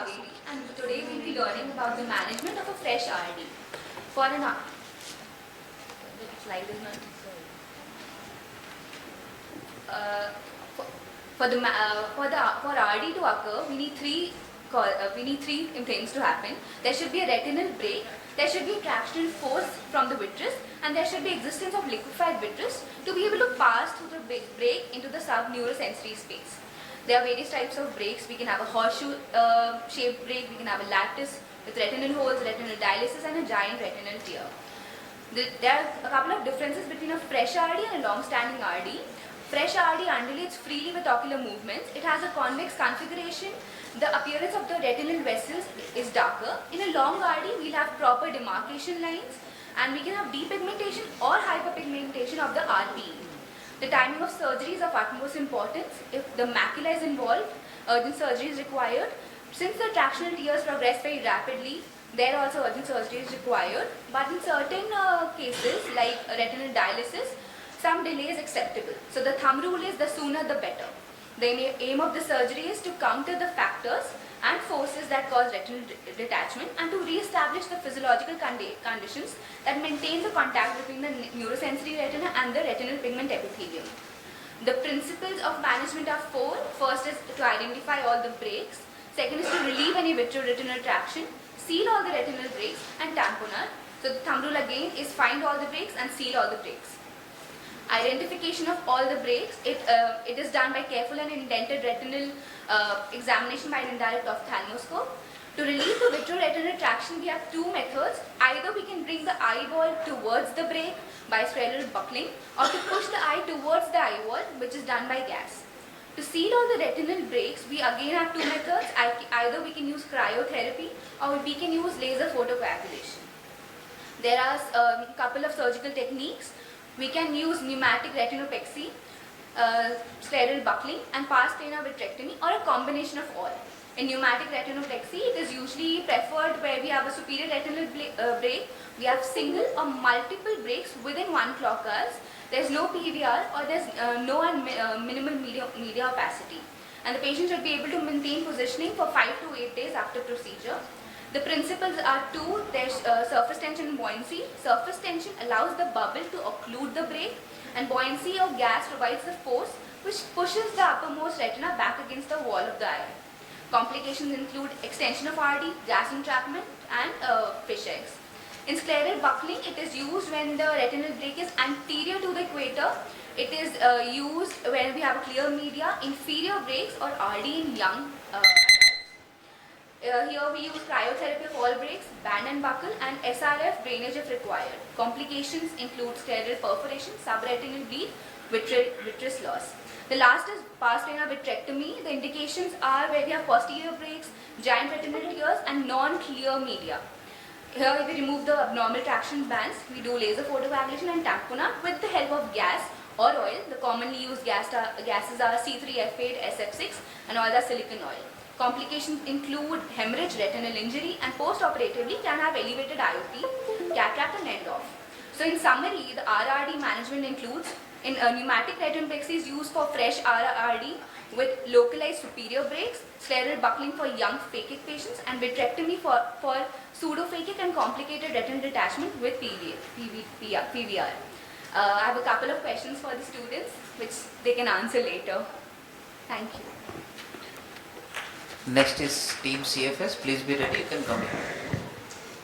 Kaveri, and today we'll be learning about the management of a fresh RD. For an slide is not. For RD to occur, we need three things to happen. There should be a retinal break, there should be tractional force from the vitreous, and there should be existence of liquefied vitreous to be able to pass through the break into the subneurosensory space. There are various types of breaks. We can have a horseshoe shaped break, we can have a lattice with retinal holes, retinal dialysis, and a giant retinal tear. There are a couple of differences between a fresh RD and a long-standing RD. Fresh RD undulates freely with ocular movements. It has a convex configuration. The appearance of the retinal vessels is darker. In a long RD, we'll have proper demarcation lines, and we can have depigmentation or hyperpigmentation of the RPE. The timing of surgery is of utmost importance. If the macula is involved, urgent surgery is required. Since the tractional tears progress very rapidly, there also urgent surgery is required. But in certain cases, like retinal dialysis, some delay is acceptable. So the thumb rule is the sooner the better. The aim of the surgery is to counter the factors and forces that cause retinal detachment and to re-establish the physiological conditions that maintain the contact between the neurosensory retina and the retinal pigment epithelium. The principles of management are four. First is to identify all the breaks. Second is to relieve any vitreoretinal traction, seal all the retinal breaks, and tamponade. So the thumb rule again is find all the breaks and seal all the breaks. Identification of all the breaks, it is done by careful and indented retinal examination by an indirect ophthalmoscope. To relieve the vitreoretinal traction, we have two methods. Either we can bring the eyeball towards the break by scleral buckling, or to push the eye towards the eyeball, which is done by gas. To seal all the retinal breaks, we again have two methods. Either we can use cryotherapy or we can use laser photocoagulation. There are a couple of surgical techniques. We can use pneumatic retinopexy, scleral buckling, and pars plana vitrectomy, or a combination of all. In pneumatic retinopexy, it is usually preferred where we have a superior retinal break. We have single or multiple breaks within 1 clock hours. There is no PVR or there is minimal media opacity. And the patient should be able to maintain positioning for 5 to 8 days after procedure. The principles are two. There's surface tension and buoyancy. Surface tension allows the bubble to occlude the break, and buoyancy or gas provides the force which pushes the uppermost retina back against the wall of the eye. Complications include extension of RD, gas entrapment, and fish eggs. In scleral buckling, it is used when the retinal break is anterior to the equator. It is used when we have a clear media, inferior breaks, or RD in young here we use cryotherapy of all breaks, band and buckle, and SRF drainage if required. Complications include scleral perforation, subretinal bleed, vitreous loss. The last is pars plana vitrectomy. The indications are where we have posterior breaks, giant retinal tears, and non-clear media. Here we remove the abnormal traction bands. We do laser photocoagulation and tamponade with the help of gas or oil. The commonly used gases are C3F8, SF6, and oils are silicon oil. Complications include hemorrhage, retinal injury, and post-operatively can have elevated IOP, cataract, and end-off. So in summary, the RRD management includes in pneumatic retinopexy is used for fresh RRD with localized superior breaks, scleral buckling for young phakic patients, and vitrectomy for pseudophakic and complicated retinal detachment with PVR. I have a couple of questions for the students which they can answer later. Thank you. Next is Team CFS. Please be ready. You can come here.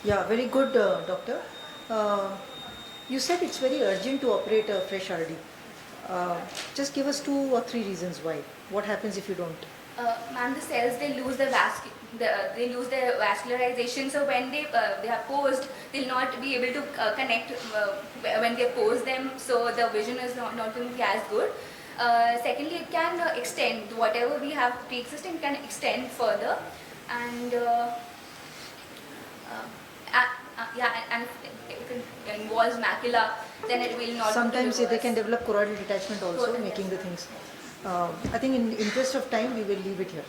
Yeah, very good, doctor. You said it's very urgent to operate a fresh RD. Just give us 2 or 3 reasons why. What happens if you don't? Ma'am, the cells, they lose their vascularization. So when they are posed, they'll not be able to connect when they pose them. So the vision is not going to be as good. Secondly, it can extend whatever we have pre-existing, can extend further, and and if it involves macula, then it will not. Sometimes they can develop choroidal detachment also, making the things. I think in interest of time, we will leave it here.